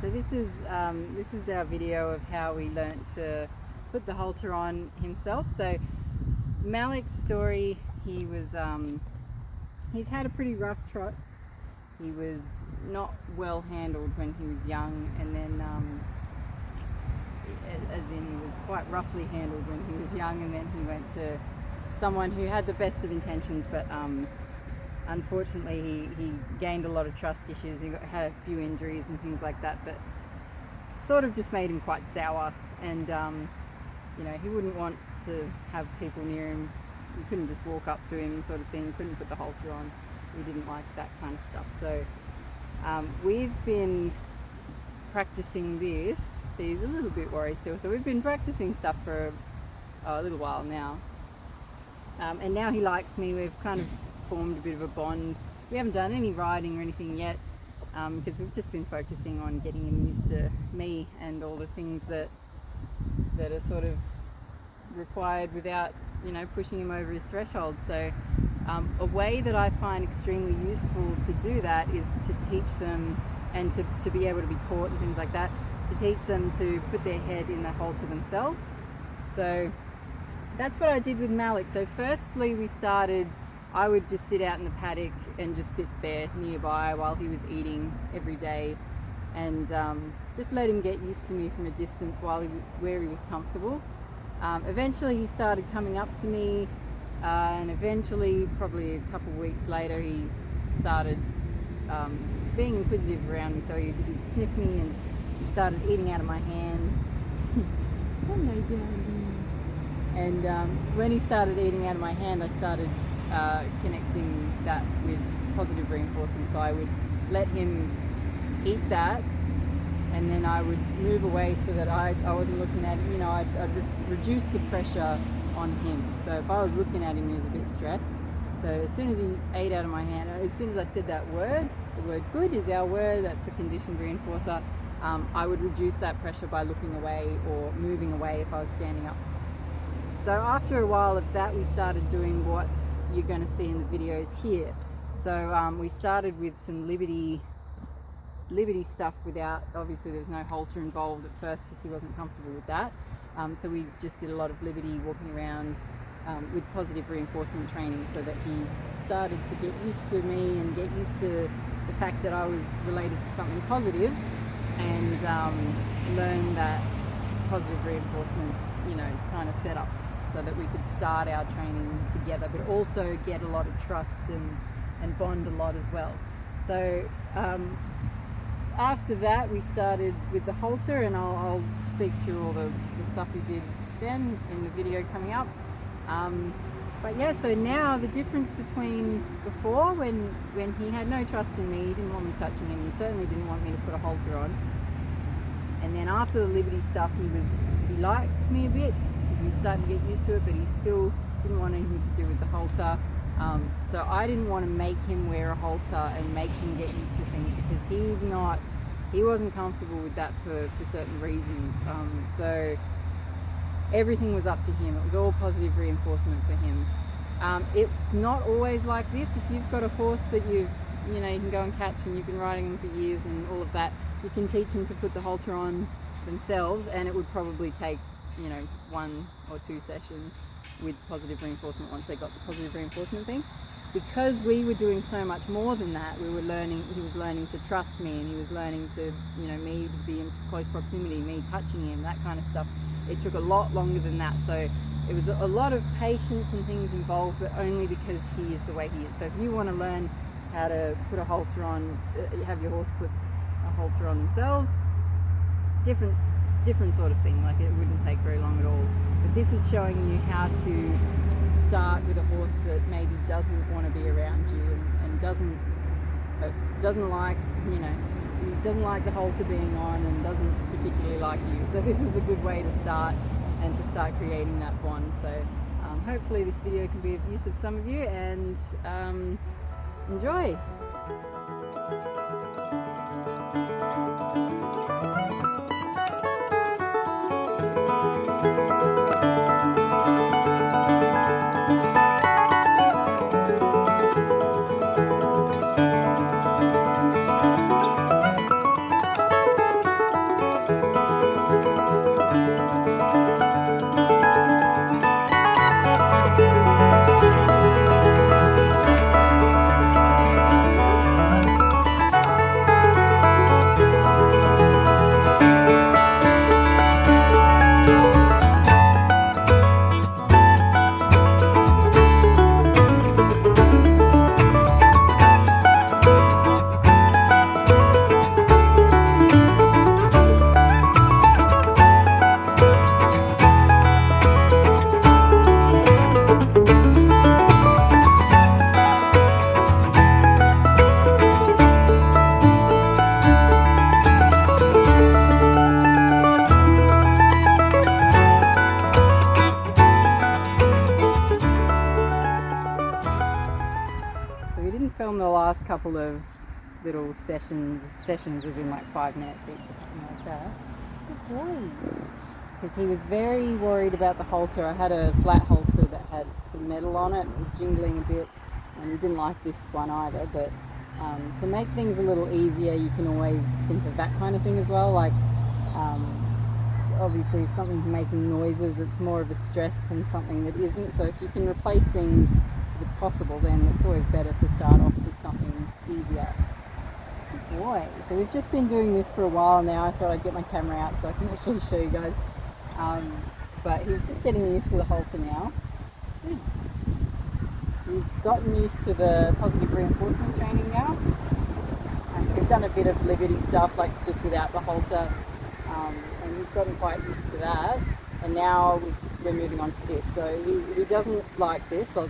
So this is our video of how we learnt to put the halter on himself. So Malik's story, he's had a pretty rough trot. He was not well handled when he was young, and then as in he was quite roughly handled when he was young, and then he went to someone who had the best of intentions, but unfortunately he gained a lot of trust issues. He had a few injuries and things like that that sort of just made him quite sour, and you know, he wouldn't want to have people near him. You couldn't just walk up to him sort of thing. You couldn't put the halter on. We didn't like that kind of stuff. So we've been practicing this. So he's a little bit worried still. So we've been practicing stuff for a little while now. And now he likes me. We've kind of formed a bit of a bond. We haven't done any riding or anything yet, because we've just been focusing on getting him used to me and all the things that are sort of required without, you know, pushing him over his threshold. So a way that I find extremely useful to do that is to teach them, and to be able to be caught and things like that, to teach them to put their head in the halter themselves. So that's what I did with Malik. So firstly we started, I would just sit out in the paddock and just sit there nearby while he was eating every day, and just let him get used to me from a distance where he was comfortable. Eventually he started coming up to me, and eventually, probably a couple of weeks later, he started being inquisitive around me. So he'd sniff me, and he started eating out of my hand. Hello, Daddy. And when he started eating out of my hand, I started connecting that with positive reinforcement. So I would let him eat that, and then I would move away so that I wasn't looking at him. You know, I'd reduce the pressure on him. So if I was looking at him, he was a bit stressed. So as soon as he ate out of my hand, as soon as I said that word, the word good is our word, that's a conditioned reinforcer, I would reduce that pressure by looking away or moving away if I was standing up. So after a while of that, we started doing what you're going to see in the videos here. So we started with some Liberty stuff without, obviously there was no halter involved at first because he wasn't comfortable with that. So we just did a lot of Liberty, walking around with positive reinforcement training, so that he started to get used to me and get used to the fact that I was related to something positive, and learn that positive reinforcement, you know, kind of setup, so that we could start our training together, but also get a lot of trust and bond a lot as well. So after that we started with the halter, and I'll speak through all the stuff we did then in the video coming up. But yeah, so now the difference between before, when he had no trust in me, he didn't want me touching him, he certainly didn't want me to put a halter on, and then after the Liberty stuff he liked me a bit because he was starting to get used to it, but he still didn't want anything to do with the halter. So I didn't want to make him wear a halter and make him get used to things, because he wasn't comfortable with that for certain reasons. So everything was up to him. It was all positive reinforcement for him. It's not always like this. If you've got a horse that you can go and catch, and you've been riding them for years and all of that, you can teach them to put the halter on themselves, and it would probably take, you know, 1 or 2 sessions with positive reinforcement once they got the positive reinforcement thing. Because we were doing so much more than that, he was learning to trust me, and he was learning to, you know, me to be in close proximity, me touching him, that kind of stuff. It took a lot longer than that. So it was a lot of patience and things involved, but only because he is the way he is. So if you want to learn how to put a halter on, have your horse put a halter on themselves, different sort of thing. Like, it wouldn't take very long at all. But this is showing you how to start with a horse that maybe doesn't want to be around you, and doesn't like, you know, doesn't like the halter being on, and doesn't particularly like you. So this is a good way to start, and to start creating that bond. So hopefully this video can be of use of some of you, and enjoy. filmed the last couple of little sessions as in like 5 minutes each or something like that. Good boy. Because he was very worried about the halter. I had a flat halter that had some metal on it. It was jingling a bit, and he didn't like this one either. But to make things a little easier, you can always think of that kind of thing as well. Like, obviously, if something's making noises, it's more of a stress than something that isn't. So if you can replace things, if it's possible, then it's always better to start off with something easier. Good boy. So we've just been doing this for a while now. I thought I'd get my camera out so I can actually show you guys. But he's just getting used to the halter now. Good. He's gotten used to the positive reinforcement training now. So we've done a bit of liberty stuff, like just without the halter, and he's gotten quite used to that. And now we're moving on to this. So he doesn't like this. I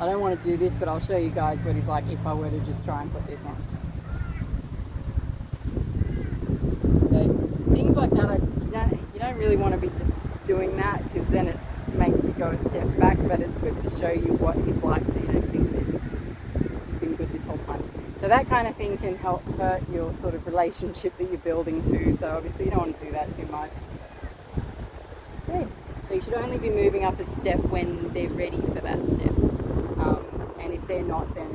don't want to do this, but I'll show you guys what he's like if I were to just try and put this on. So things like that, you don't really want to be just doing that, because then it makes you go a step back, but it's good to show you what he's like so you don't think that he's been good this whole time. So that kind of thing can help hurt your sort of relationship that you're building too, so obviously you don't want to do that too much. Good. So you should only be moving up a step when they're ready for that step, and if they're not, then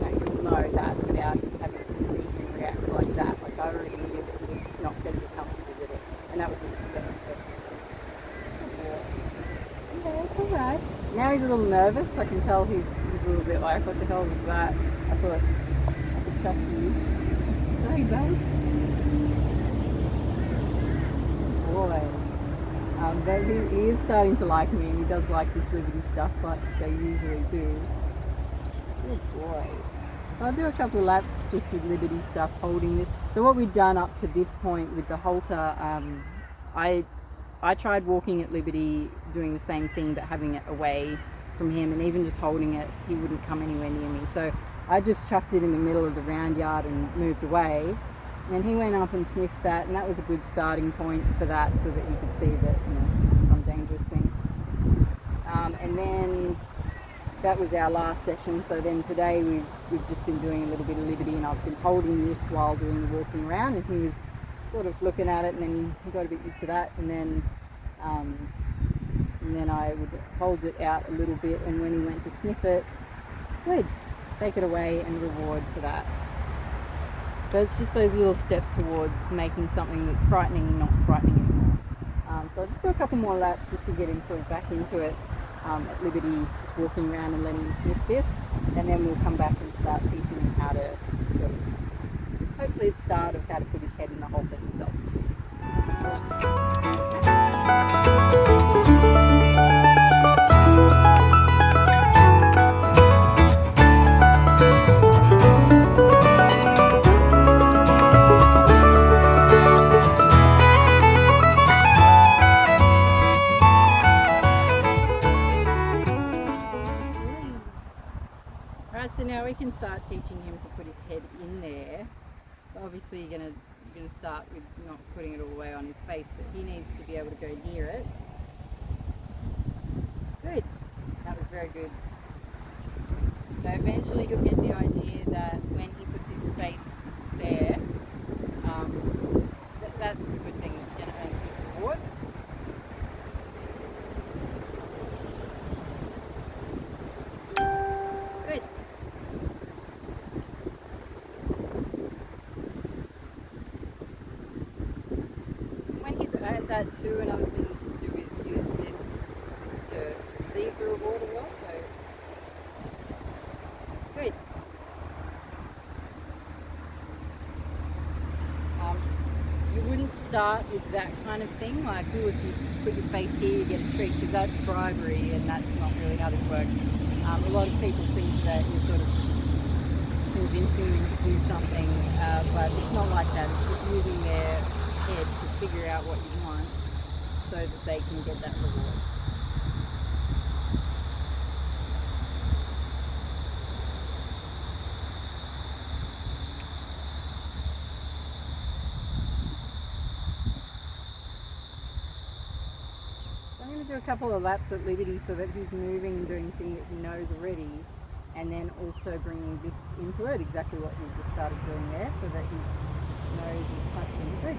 you'll know that without having to see him react like that. Like, I already knew that he was not going to be comfortable with it, and that was the first thing. Yeah, it's alright. So now he's a little nervous. I can tell he's a little bit like, what the hell was that? I thought I could trust you. Sorry, babe. Boy. But he is starting to like me, and he does like this liberty stuff like they usually do. Good boy. So I'll do a couple of laps just with liberty stuff, holding this. So what we've done up to this point with the halter, I tried walking at liberty, doing the same thing, but having it away from him, and even just holding it, he wouldn't come anywhere near me. So I just chucked it in the middle of the round yard and moved away. And he went up and sniffed that, and that was a good starting point for that, so that you could see that, it's some dangerous thing. And then that was our last session. So then today we've just been doing a little bit of liberty, and I've been holding this while doing the walking around, and he was sort of looking at it, and then he got a bit used to that, and then I would hold it out a little bit, and when he went to sniff it, good, take it away and reward for that. So it's just those little steps towards making something that's frightening not frightening anymore. So I'll just do a couple more laps just to get him sort of back into it at liberty, just walking around and letting him sniff this, and then we'll come back and start teaching him how to sort of, hopefully the start of how to put his head in the halter himself. Alright, so now we can start teaching him to put his head in there. So obviously you're gonna start with not putting it all the way on his face, but he needs to be able to go near it. Good. That was very good. So eventually you'll get the idea that when he puts his face there, that's the good thing that's going to earn his reward. Good. When he's at that too, another thing you can do is use this to receive the reward as well. So good. You wouldn't start with that kind of thing, like, if you put your face here you get a treat, because that's bribery, and that's not really how this works. A lot of people think that you're sort of just convincing them to do something, but it's not like that. It's just using their head to figure out what you want so that they can get that reward. I'm going to do a couple of laps at liberty so that he's moving and doing the thing that he knows already, and then also bringing this into it, exactly what we just started doing there, so that his nose is touching. Good.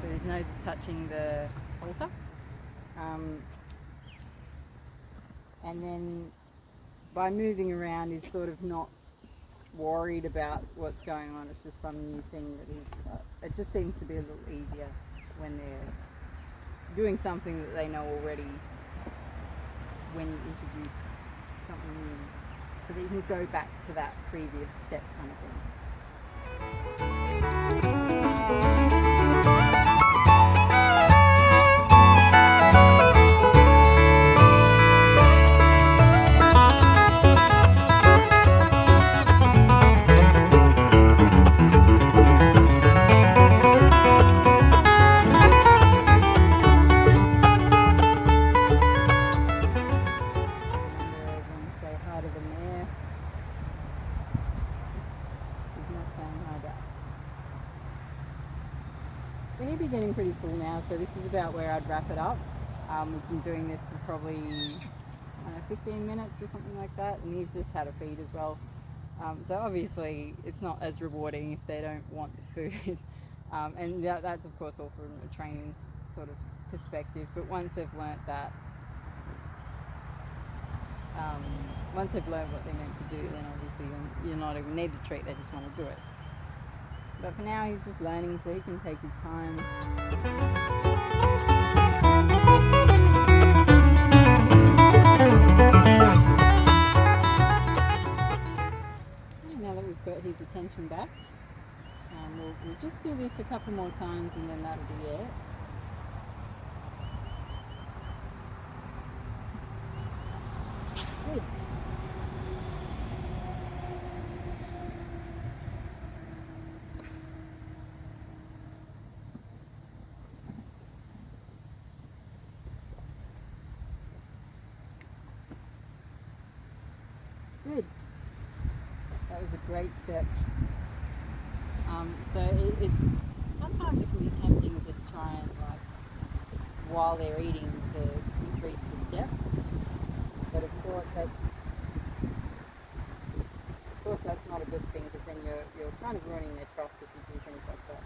So his nose is touching the halter. And then by moving around, he's sort of not worried about what's going on. It's just some new thing that he's, it just seems to be a little easier when they're doing something that they know already, when you introduce something new, so that you can go back to that previous step kind of thing. We're getting pretty full now, so this is about where I'd wrap it up. We've been doing this for probably 15 minutes or something like that, and he's just had a feed as well. So obviously it's not as rewarding if they don't want the food. And that's of course all from a training sort of perspective, but once they've learnt that, once they've learned what they're meant to do, then obviously you're not even need the treat, they just want to do it. But for now he's just learning, so he can take his time. Now that we've got his attention back, we'll just do this a couple more times and then that'll be it. Good. Good. That was a great step. So it's sometimes it can be tempting to try and while they're eating to increase the step, but of course that's not a good thing, because then you're kind of ruining their trust if you do things like that.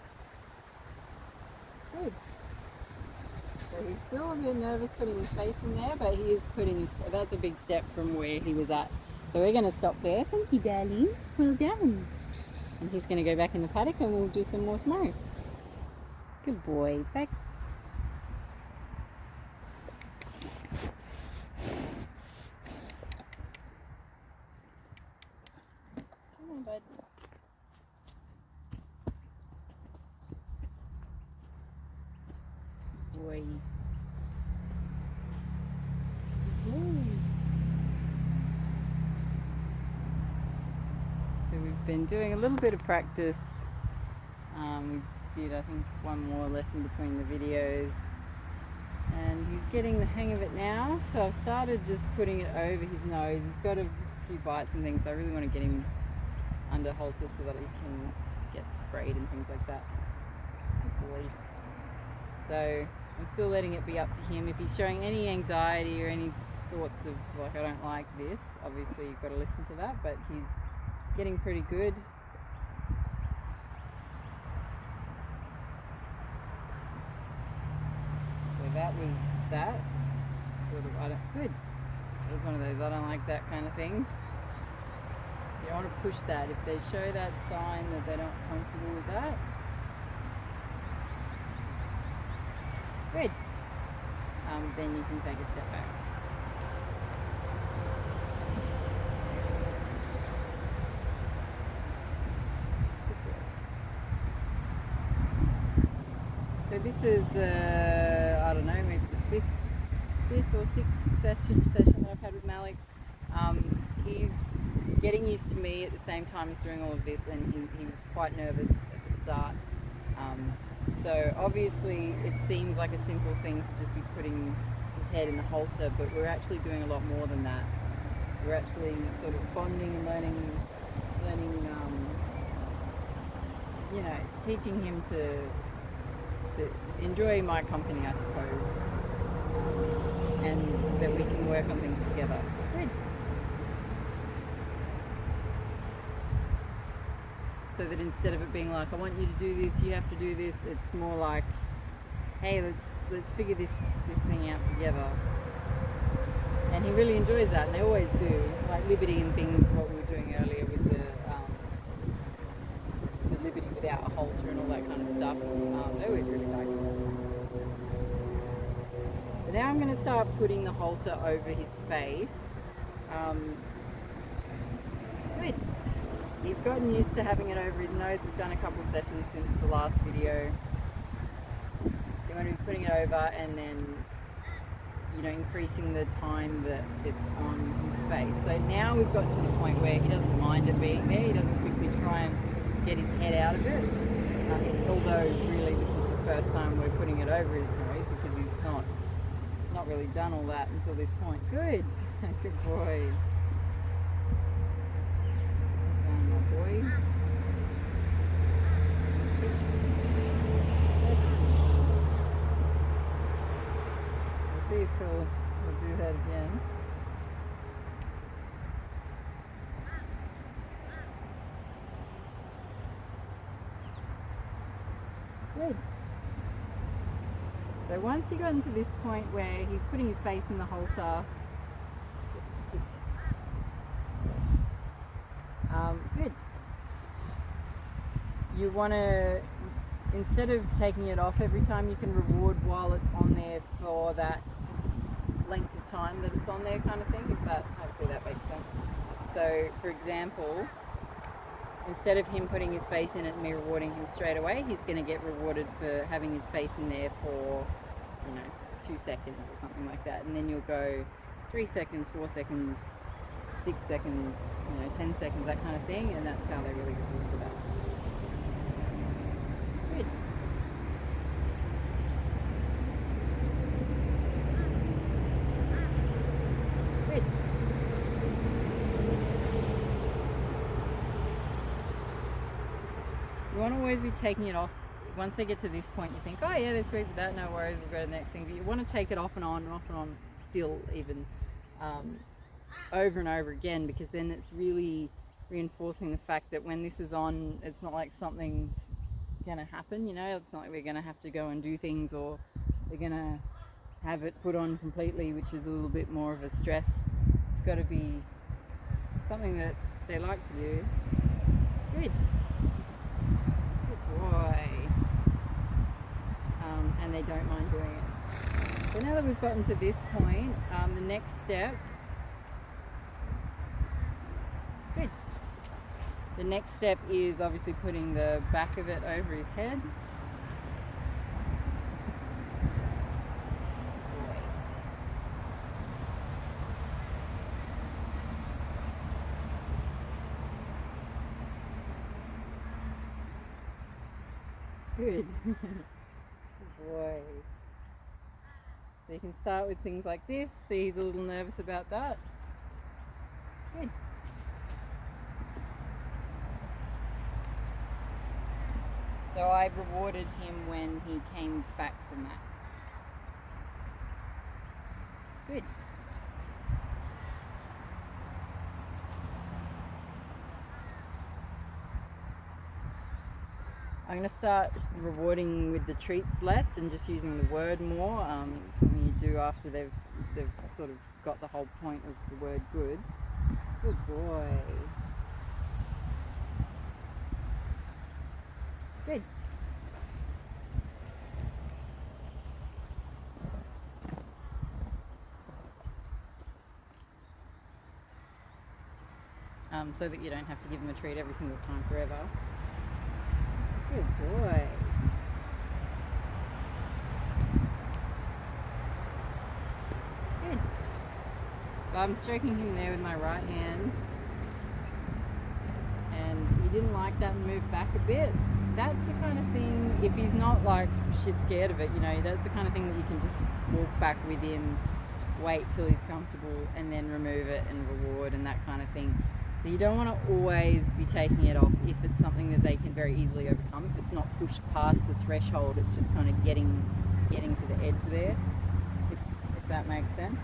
Good. So he's still a bit nervous putting his face in there, but he is putting his. That's a big step from where he was at. So we're going to stop there. Thank you, darling. Well done. And he's going to go back in the paddock and we'll do some more tomorrow. Good boy. Back. Come on, bud. Boy. So we've been doing a little bit of practice. We did, I think, one more lesson between the videos, and he's getting the hang of it now. So I've started just putting it over his nose. He's got a few bites and things, so I really want to get him under halter so that he can get sprayed and things like that. Good boy. So I'm still letting it be up to him. If he's showing any anxiety or any thoughts of I don't like this, obviously you've got to listen to that, but he's getting pretty good. So that was that. Sort of, good. It was one of those I don't like that kind of things. You don't want to push that. If they show that sign that they're not comfortable with that, good. Then you can take a step back. So this is, I don't know, maybe the fifth or sixth session that I've had with Malik. He's getting used to me at the same time as doing all of this, and he was quite nervous at the start. So obviously it seems like a simple thing to just be putting his head in the halter, but we're actually doing a lot more than that. We're actually sort of bonding and learning, teaching him to enjoy my company, I suppose, and that we can work on things together. Good. So that instead of it being like, I want you to do this, you have to do this, it's more like, hey, let's figure this thing out together. And he really enjoys that, and they always do. Like Liberty and things, what we were doing earlier with the Liberty without a halter and all that kind of stuff. They always really like it. So now I'm going to start putting the halter over his face. Good. He's gotten used to having it over his nose. We've done a couple sessions since the last video. So I'm going to be putting it over and then, you know, increasing the time that it's on his face. So now we've got to the point where he doesn't mind it being there. He doesn't quickly try and get his head out of it. Although really this is the first time we're putting it over his nose because he's not really done all that until this point. Good. Good boy. Boy. Tick. So see if he'll do that again. Good. So once he got into this point where he's putting his face in the halter, good. You want to, instead of taking it off every time, you can reward while it's on there for that length of time that it's on there, kind of thing, if that, hopefully that makes sense. So for example, instead of him putting his face in it and me rewarding him straight away, he's going to get rewarded for having his face in there for, 2 seconds or something like that, and then you'll go 3 seconds, 4 seconds, 6 seconds, 10 seconds, that kind of thing, and that's how they really get used to that. Good. Good. You want to always be taking it off. Once they get to this point, you think, oh yeah, they're sweet with that, no worries, we'll go to the next thing. But you want to take it off and on still, even over and over again, because then it's really reinforcing the fact that when this is on, it's not like something's going to happen, it's not like we're going to have to go and do things, or we're going to have it put on completely, which is a little bit more of a stress. It's got to be something that they like to do. Good. Good boy. And they don't mind doing it. So now that we've gotten to this point, the next step, good. The next step is obviously putting the back of it over his head. Good. Good boy. So you can start with things like this. See, he's a little nervous about that. Good. So I rewarded him when he came back from that. Good. I'm going to start rewarding with the treats less and just using the word more. Something you do after they've sort of got the whole point of the word good. Good boy. Good. So that you don't have to give them a treat every single time forever. Good boy. Good. So I'm stroking him there with my right hand, and he didn't like that and moved back a bit. That's the kind of thing, if he's not like shit scared of it, that's the kind of thing that you can just walk back with him, wait till he's comfortable, and then remove it and reward and that kind of thing. So you don't want to always be taking it off if it's something that they can very easily overcome. If it's not pushed past the threshold, it's just kind of getting to the edge there, if that makes sense.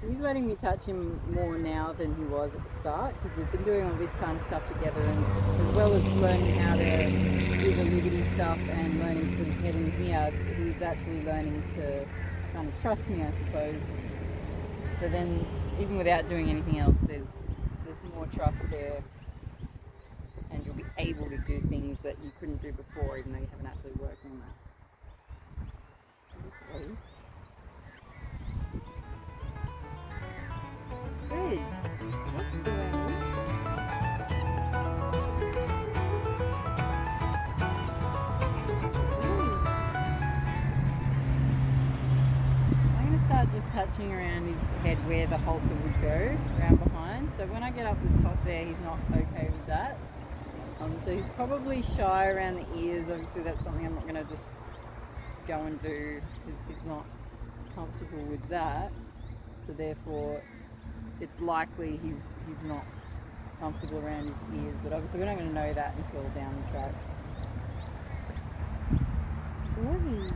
So he's letting me touch him more now than he was at the start, because we've been doing all this kind of stuff together, and as well as learning how to do the Liberty stuff and learning to put his head in here, he's actually learning to kind of trust me, I suppose. So then, even without doing anything else, there's more trust there, and you'll be able to do things that you couldn't do before, even though you haven't actually worked on that. Good. That's the way. I'm going to start just touching around his head where the halter would go, around behind. So when I get up the top there, he's not okay with that. So he's probably shy around the ears. Obviously that's something I'm not going to just go and do, because he's not comfortable with that. So therefore it's likely he's not comfortable around his ears, but obviously we're not going to know that until down the track. Boy.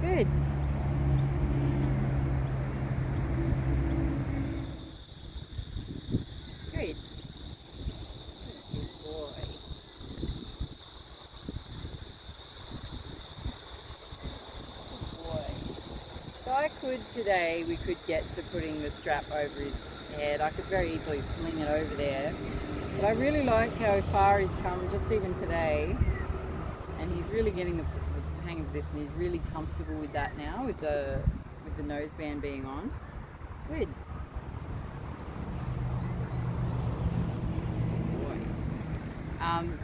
Good. Good. Good boy. So I could today, we could get to putting the strap over his head. I could very easily sling it over there. But I really like how far he's come just even today. And he's really getting the hang of this, and he's really comfortable with that now, with the noseband being on. Good.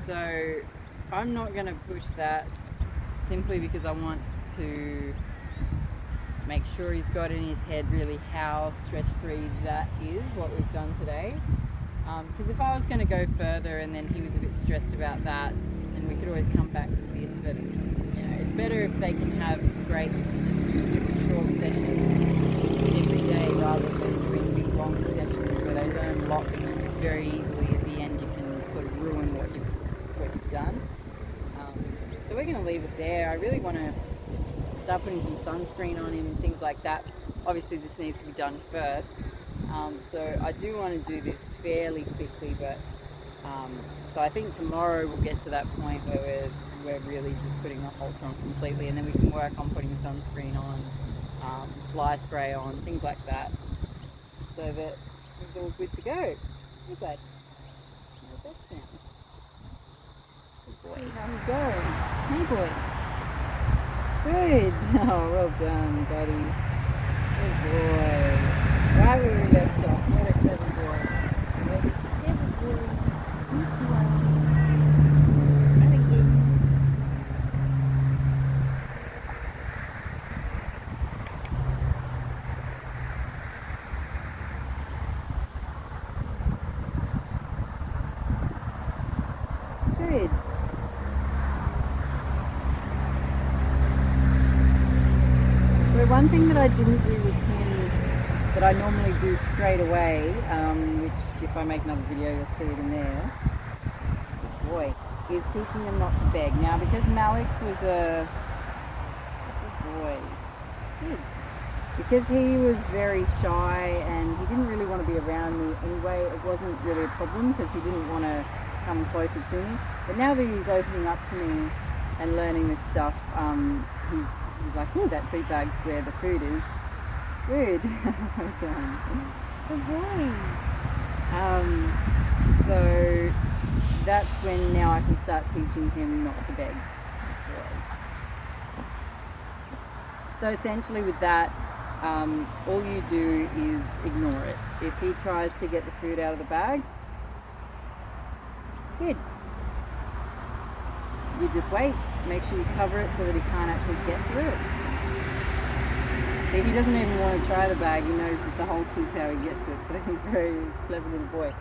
So I'm not going to push that, simply because I want to make sure he's got in his head really how stress-free that is, what we've done today. Because if I was going to go further and then he was a bit stressed about that, then we could always come back to this. But it's better if they can have breaks and just do little short sessions every day, rather than doing big long sessions where they learn a lot and very easily at the end you can sort of ruin what you've done. So we're going to leave it there. I really want to start putting some sunscreen on him and things like that. Obviously this needs to be done first. So I do want to do this fairly quickly, but so I think tomorrow we'll get to that point where we're really just putting the halter on completely, and then we can work on putting sunscreen on, fly spray on, things like that, so that it's all good to go. Hey bud, how's that sound? Good boy. See how he goes. Hey boy. Good. Oh, well done, buddy. Good boy. Right where we left off. What a clever boy. Maybe it's a clever boy. Yes, you are. I think you. Good. So one thing that I didn't do with him that I normally do straight away, which if I make another video you'll see it in there, good boy, is teaching them not to beg. Now because Malik was a good boy, good, because he was very shy and he didn't really want to be around me anyway, it wasn't really a problem because he didn't want to come closer to me. But now that he's opening up to me and learning this stuff, he's like, oh, that treat bag's where the food is. Good. Well done. Good boy. So that's when now I can start teaching him not to beg. So essentially with that, all you do is ignore it. If he tries to get the food out of the bag, good. You just wait. Make sure you cover it so that he can't actually get to it. See, he doesn't even want to try the bag. He knows that the halter is how he gets it. So he's a very clever little boy.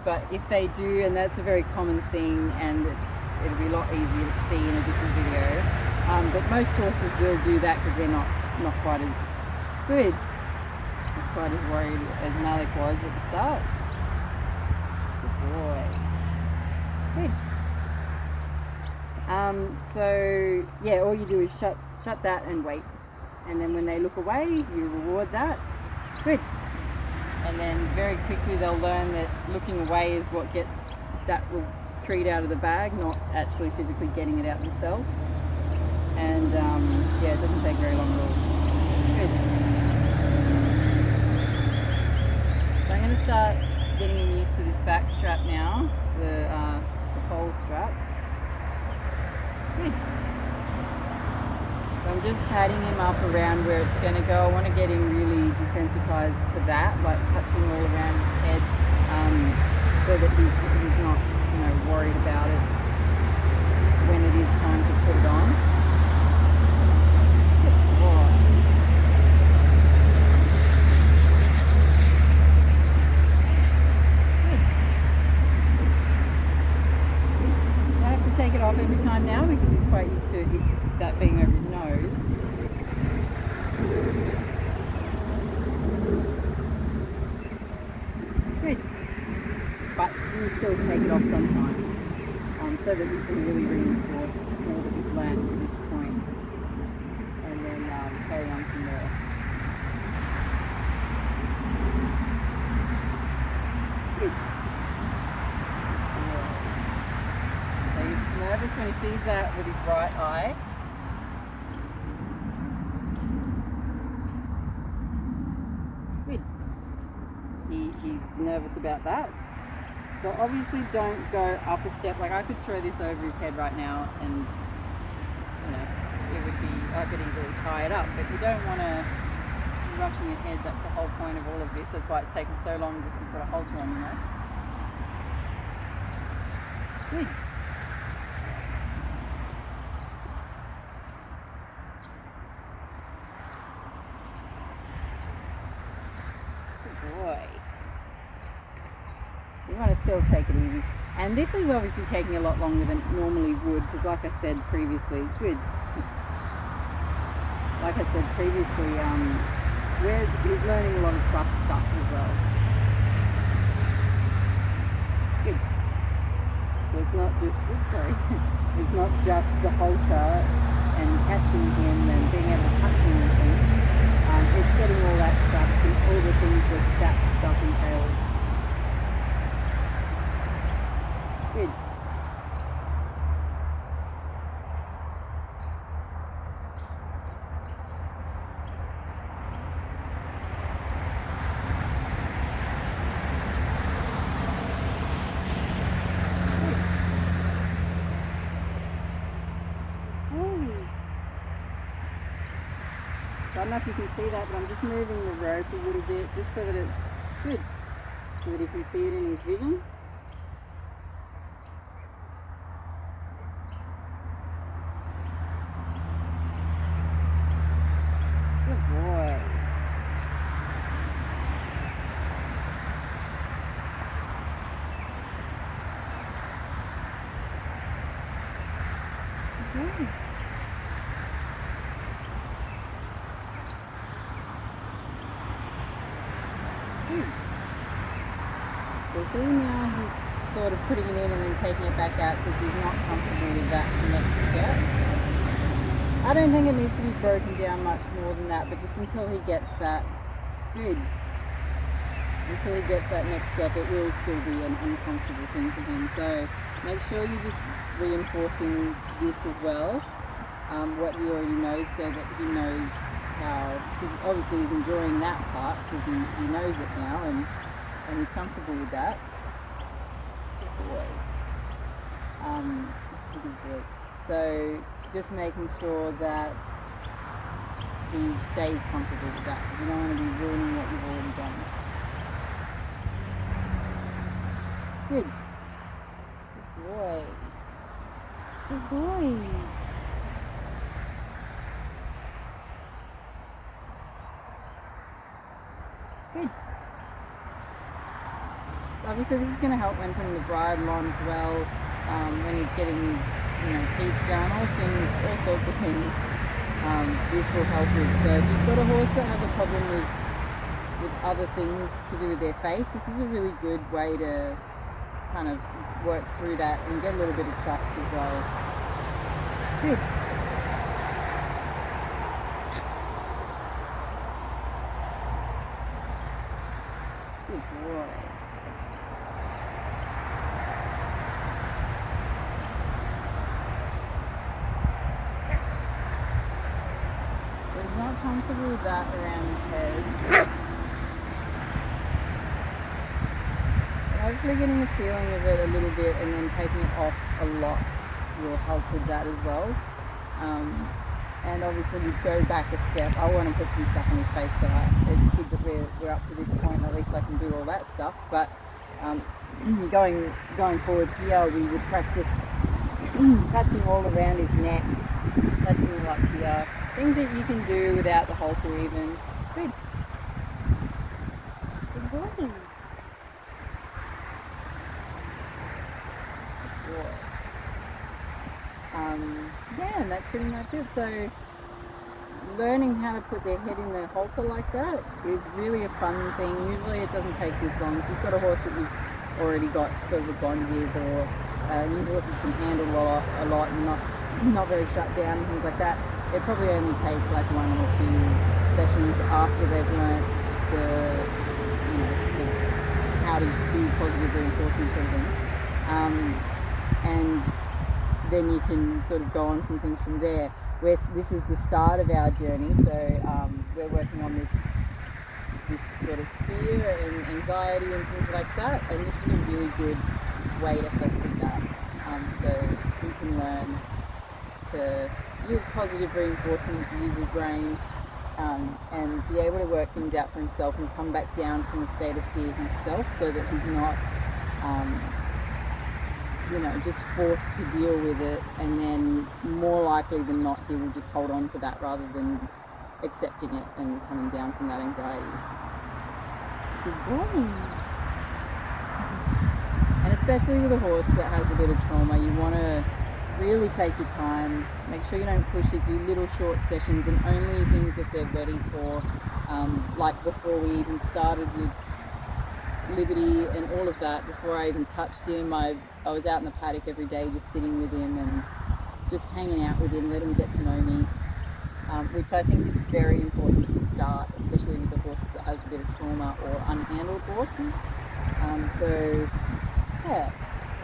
But if they do, and that's a very common thing, and it'll be a lot easier to see in a different video. But most horses will do that because they're not quite as good, not quite as worried as Malik was at the start. Good boy. Good. So yeah, all you do is shut that and wait, and then when they look away, you reward that. Good. And then very quickly they'll learn that looking away is what gets that treat out of the bag, not actually physically getting it out themselves. And yeah, it doesn't take very long at all. Good. So I'm going to start getting him used to this back strap now, the pole strap. Good. So I'm just patting him up around where it's going to go. I want to get him really desensitized to that, like touching all around his head, so that he's not, worried about it when it is time to put it on. I have to take it off every time now because he's quite used to that being over his nose. Good. But do still take it off sometimes, so that we can really reinforce all that we've learned to this point, and then carry on from there. Good. Yeah. So he's nervous when he sees that with his right eye. Good. He's nervous about that. So obviously don't go up a step. Like I could throw this over his head right now and, I could easily tie it up. But you don't want to be rushing ahead. That's the whole point of all of this. That's why it's taken so long just to put a halter on, Good. Good boy. You want to still take it easy. And this is obviously taking a lot longer than it normally would because like I said previously, he's learning a lot of trust stuff as well. Good. So it's not just, it's not just the halter and catching him and being able to touch him and things. It's getting all that trust and all the things that stuff entails. Good. So I don't know if you can see that, but I'm just moving the rope a little bit just so that it's good, so that he can see it in his vision. Good boy. Good. So see now he's sort of putting it in and then taking it back out because he's not comfortable with that next step. I don't think it needs to be broken down much more than that, but just until he gets that until he gets that next step, it will still be an uncomfortable thing for him. So make sure you're just reinforcing this as well, what he already knows, so that he knows how, because obviously he's enjoying that part because he knows it now and he's comfortable with that. Good boy. Good boy. So just making sure that he stays comfortable with that because you don't want to be ruining what you've already done. Good. Good boy. Good boy. Good. So obviously this is going to help when putting the bridle on as well, when he's getting his teeth done, all sorts of things. This will help with. So if you've got a horse that has a problem with other things to do with their face, this is a really good way to kind of work through that and get a little bit of trust as well. Good. Good boy. So he's not comfortable with that around his head. Hopefully getting the feeling of it a little bit and then taking it off a lot will help with that as well. And obviously we go back a step. I want to put some stuff in his face, so it's good that we're up to this point. At least I can do all that stuff. But going forward here, we would practice touching all around his neck, touching him up here. Things that you can do without the halter even. Good. Good boy. Yeah, and that's pretty much it. So learning how to put their head in the halter like that is really a fun thing. Usually it doesn't take this long. If you've got a horse that you've already got sort of a bond with, or a new horse that's been handled a lot and not very shut down and things like that, it probably only take like 1 or 2 sessions after they've learnt how to do positive reinforcement sort of thing. And then you can sort of go on from things from there. This is the start of our journey, so we're working on this sort of fear and anxiety and things like that, and this is a really good way to help with that. So he can learn to use positive reinforcement, to use his brain, and be able to work things out for himself and come back down from a state of fear himself, so that he's not just forced to deal with it, and then more likely than not he will just hold on to that rather than accepting it and coming down from that anxiety. Good boy. And especially with a horse that has a bit of trauma, you want to really take your time, make sure you don't push it, do little short sessions and only things that they're ready for. Like before we even started with Liberty and all of that, before I even touched him, I was out in the paddock every day just sitting with him and just hanging out with him, letting him get to know me, which I think is very important to start, especially with a horse that has a bit of trauma or unhandled horses. So yeah,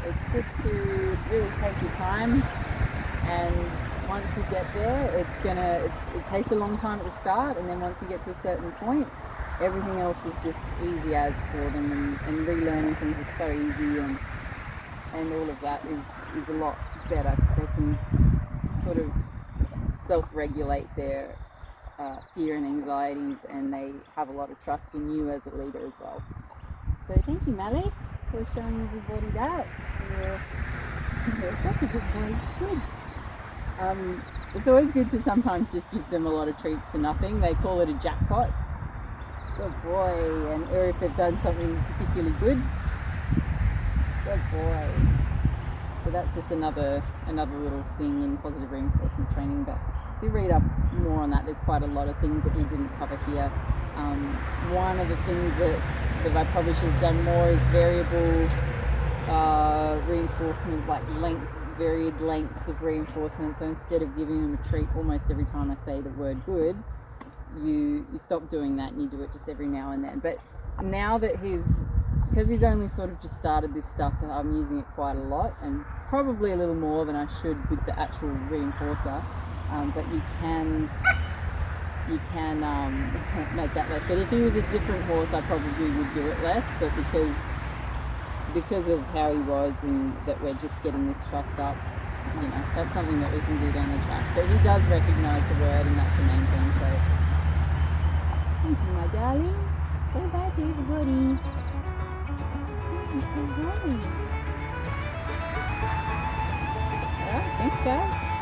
it's good to really take your time, and once you get there, it takes a long time at the start, and then once you get to a certain point, everything else is just easy as for them, and relearning things is so easy, and all of that is a lot better because they can sort of self-regulate their fear and anxieties, and they have a lot of trust in you as a leader as well. So thank you, Malik, for showing everybody that. You're such a good boy. Good. It's always good to sometimes just give them a lot of treats for nothing. They call it a jackpot. Good boy. Or if they've done something particularly good. Good boy. So that's just another little thing in positive reinforcement training. But if you read up more on that, there's quite a lot of things that we didn't cover here. One of the things that I probably should have done more is variable reinforcement, like varied lengths of reinforcement. So instead of giving them a treat almost every time I say the word good, you stop doing that and you do it just every now and then. But now that because he's only sort of just started this stuff, I'm using it quite a lot, and probably a little more than I should with the actual reinforcer. But you can make that less. But if he was a different horse, I probably would do it less. But because of how he was, and that we're just getting this trust up, that's something that we can do down the track. But he does recognise the word, and that's the main thing. So thank you, my darling. Say bye to everybody. Thank you. Alright, thanks guys.